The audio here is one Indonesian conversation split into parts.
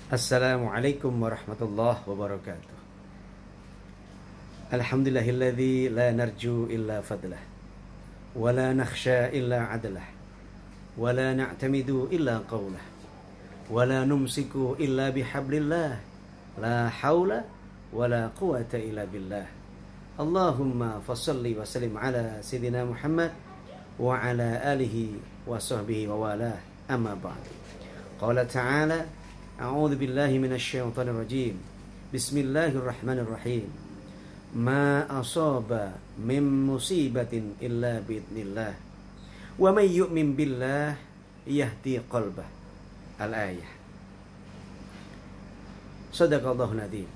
Assalamualaikum warahmatullahi wabarakatuh. Alhamdulillahilladzi la narju illa fadlah wa la nakhsha illa adlah wa la na'tamidu illa qawlah wa la numsiku illa bihablillah la hawla wa la quwata illa billah. Allahumma fassalli wa sallim ala sayyidina Muhammad wa ala alihi wa sahbihi wa walah, amma ba'd. Qala ta'ala, a'udzu billahi minasyaitonir rajim. Bismillahirrahmanirrahim. Ma asaba min musibatin illa biidznillah. Wa may yu'min billah yahdi qalbah. Al-ayah. Shadaqallahu nadzim.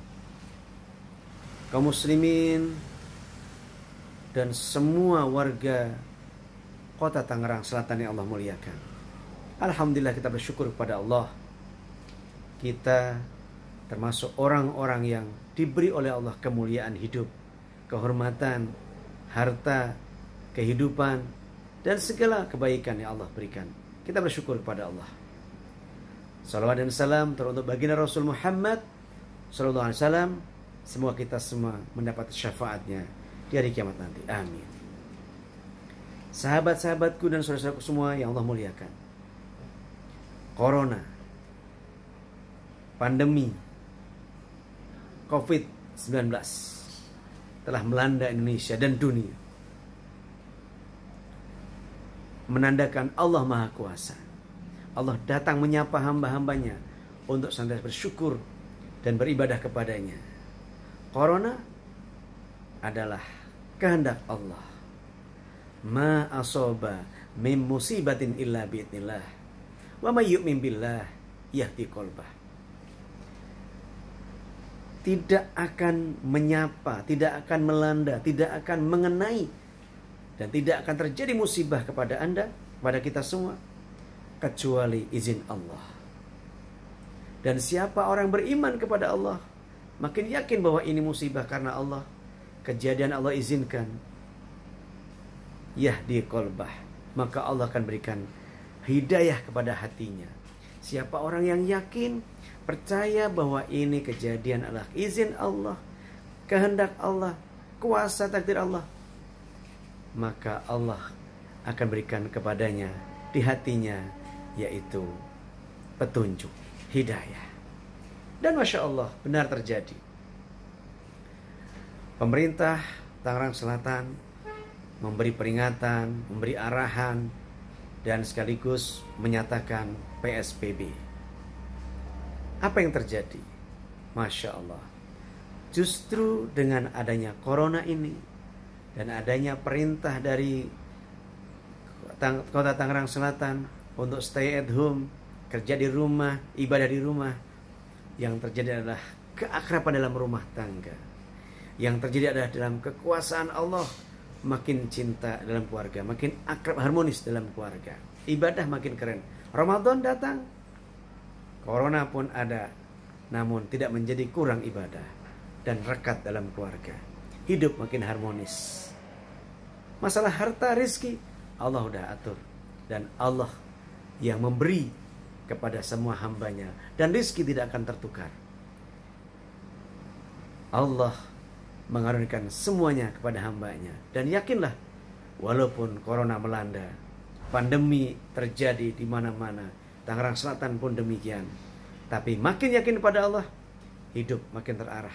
Kaum muslimin dan semua warga kota Tangerang Selatan yang Allah muliakan, alhamdulillah kita bersyukur kepada Allah. Kita termasuk orang-orang yang diberi oleh Allah kemuliaan hidup, kehormatan, harta, kehidupan, dan segala kebaikan yang Allah berikan. Kita bersyukur kepada Allah. Salawat dan salam teruntuk baginda Rasul Muhammad sallallahu alaihi wasallam. Semoga kita semua mendapat syafaatnya di hari kiamat nanti. Amin. Sahabat-sahabatku dan saudara-saudaraku semua yang Allah muliakan, Corona, pandemi COVID-19 telah melanda Indonesia dan dunia, menandakan Allah Maha Kuasa. Allah datang menyapa hamba-hambanya untuk senantiasa bersyukur dan beribadah kepadanya. Corona adalah kehendak Allah. Ma asoba min musibatin illa biidznillah wa may yu'min billah yahdi qalbah. Tidak akan menyapa, tidak akan melanda, tidak akan mengenai, dan tidak akan terjadi musibah kepada Anda, kepada kita semua, kecuali izin Allah. Dan siapa orang beriman kepada Allah, makin yakin bahwa ini musibah karena Allah, kejadian Allah izinkan, yahdi qalbah, maka Allah akan berikan hidayah kepada hatinya. Siapa orang yang yakin, percaya bahwa ini kejadian adalah izin Allah, kehendak Allah, kuasa takdir Allah, maka Allah akan berikan kepadanya di hatinya, yaitu petunjuk, hidayah. Dan Masya Allah, benar terjadi. Pemerintah Tangerang Selatan memberi peringatan, memberi arahan, dan sekaligus menyatakan PSBB. Apa yang terjadi? Masya Allah. Justru dengan adanya Corona ini dan adanya perintah dari Kota Tangerang Selatan untuk stay at home, kerja di rumah, ibadah di rumah, yang terjadi adalah keakraban dalam rumah tangga. Yang terjadi adalah dalam kekuasaan Allah, makin cinta dalam keluarga, makin akrab, harmonis dalam keluarga. Ibadah makin keren. Ramadan datang, Corona pun ada, namun tidak menjadi kurang ibadah dan rekat dalam keluarga. Hidup makin harmonis. Masalah harta, rizki, Allah udah atur. Dan Allah yang memberi kepada semua hambanya. Dan rizki tidak akan tertukar. Allah mengaruniakan semuanya kepada hambanya. Dan yakinlah, walaupun Corona melanda, pandemi terjadi di mana-mana, Tangerang Selatan pun demikian, tapi makin yakin pada Allah, hidup makin terarah,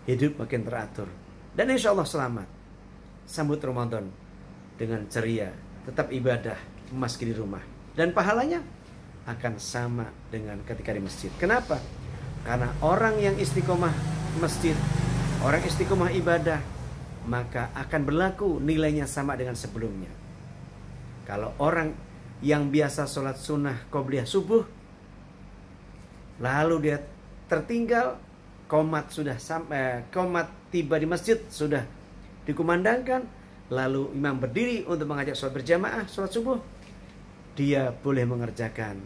hidup makin teratur, dan insya Allah selamat. Sambut Ramadan dengan ceria, tetap ibadah, meski di rumah, dan pahalanya akan sama dengan ketika di masjid. Kenapa? Karena orang yang istiqomah masjid, orang istiqomah ibadah, maka akan berlaku nilainya sama dengan sebelumnya. Kalau orang yang biasa sholat sunnah qobliyah subuh, lalu dia tertinggal, qomat sudah sampai, qomat tiba di masjid sudah dikumandangkan, lalu imam berdiri untuk mengajak sholat berjamaah, sholat subuh, dia boleh mengerjakan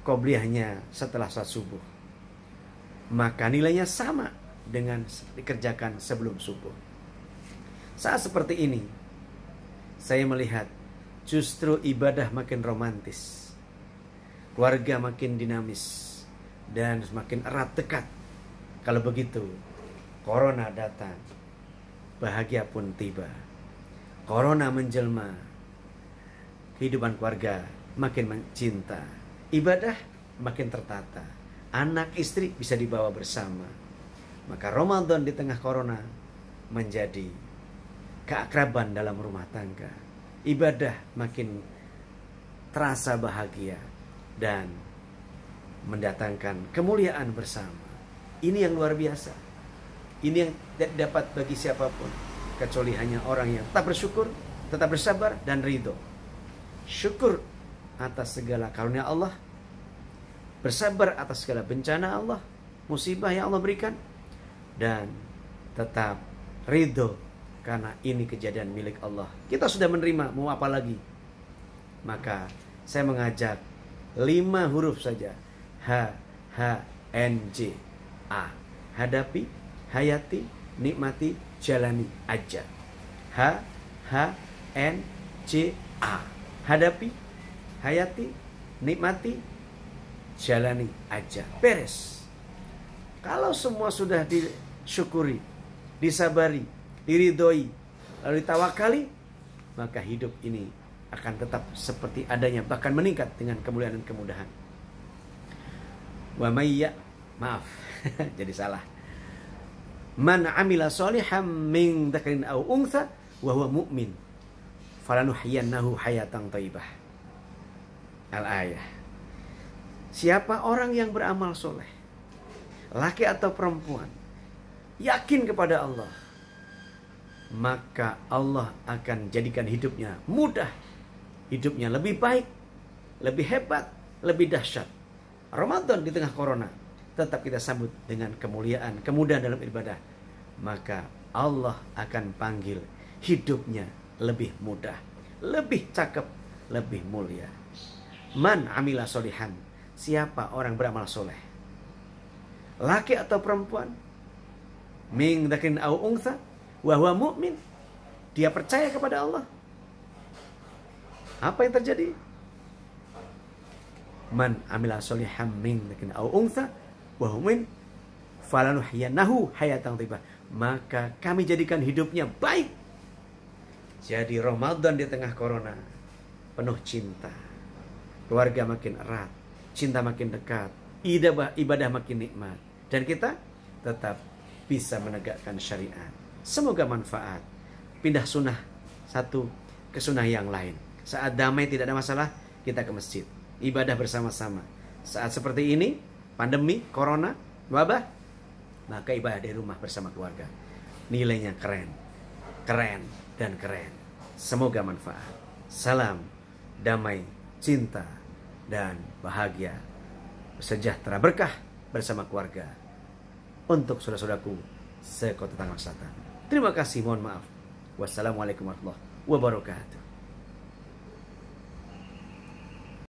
qobliyahnya setelah sholat subuh, maka nilainya sama dengan dikerjakan sebelum subuh. Saat seperti ini, saya melihat justru ibadah makin romantis, keluarga makin dinamis, dan semakin erat dekat. Kalau begitu, corona datang, bahagia pun tiba. Corona menjelma, kehidupan keluarga makin mencinta, ibadah makin tertata, anak istri bisa dibawa bersama. Maka Ramadan di tengah corona menjadi keakraban dalam rumah tangga. Ibadah makin terasa bahagia dan mendatangkan kemuliaan bersama. Ini yang luar biasa. Ini yang tidak dapat bagi siapapun, kecuali hanya orang yang tetap bersyukur, tetap bersabar, dan ridho. Syukur atas segala karunia Allah, bersabar atas segala bencana Allah, musibah yang Allah berikan, dan tetap ridho karena ini kejadian milik Allah. Kita sudah menerima, mau apa lagi? Maka saya mengajak 5 huruf saja. HHNJ-A. Hadapi, hayati, nikmati, jalani aja. HHNJ-A. Hadapi, hayati, nikmati, jalani aja. Beres. Kalau semua sudah disyukuri, disabari, diridhoi, lalu ditawakali, maka hidup ini akan tetap seperti adanya, bahkan meningkat dengan kemuliaan dan kemudahan. Wa mayya, maaf, jadi salah. Man amila sholihan min dzakarin aw untha wa huwa mu'min falanuhyiyannahu hayatan thayyibah. Al-ayah. Siapa orang yang beramal soleh, laki atau perempuan, yakin kepada Allah, maka Allah akan jadikan hidupnya mudah, hidupnya lebih baik, lebih hebat, lebih dahsyat. Ramadan di tengah corona tetap kita sambut dengan kemuliaan, kemudahan dalam ibadah. Maka Allah akan panggil hidupnya lebih mudah, lebih cakep, lebih mulia. Man amila solihan. Siapa orang beramal soleh, laki atau perempuan, min dzakarin aw untha wa huwa mu'min, dia percaya kepada Allah. Apa yang terjadi? Man amila sholihan min dzakarin aw untha wa huwa mu'min falanuhyiyannahu hayatan thayyibah. Maka kami jadikan hidupnya baik. Jadi Ramadan di tengah corona penuh cinta. Keluarga makin erat, cinta makin dekat, ibadah makin nikmat, dan kita tetap bisa menegakkan syariat. Semoga manfaat. Pindah sunnah satu ke sunnah yang lain. Saat damai tidak ada masalah, kita ke masjid, ibadah bersama-sama. Saat seperti ini, pandemi, corona, wabah, maka ibadah di rumah bersama keluarga. Nilainya keren, keren, dan keren. Semoga manfaat. Salam damai, cinta, dan bahagia, sejahtera, berkah bersama keluarga untuk saudara-saudaraku sekota Tangerang Selatan. Terima kasih, mohon maaf. Wassalamualaikum warahmatullahi wabarakatuh.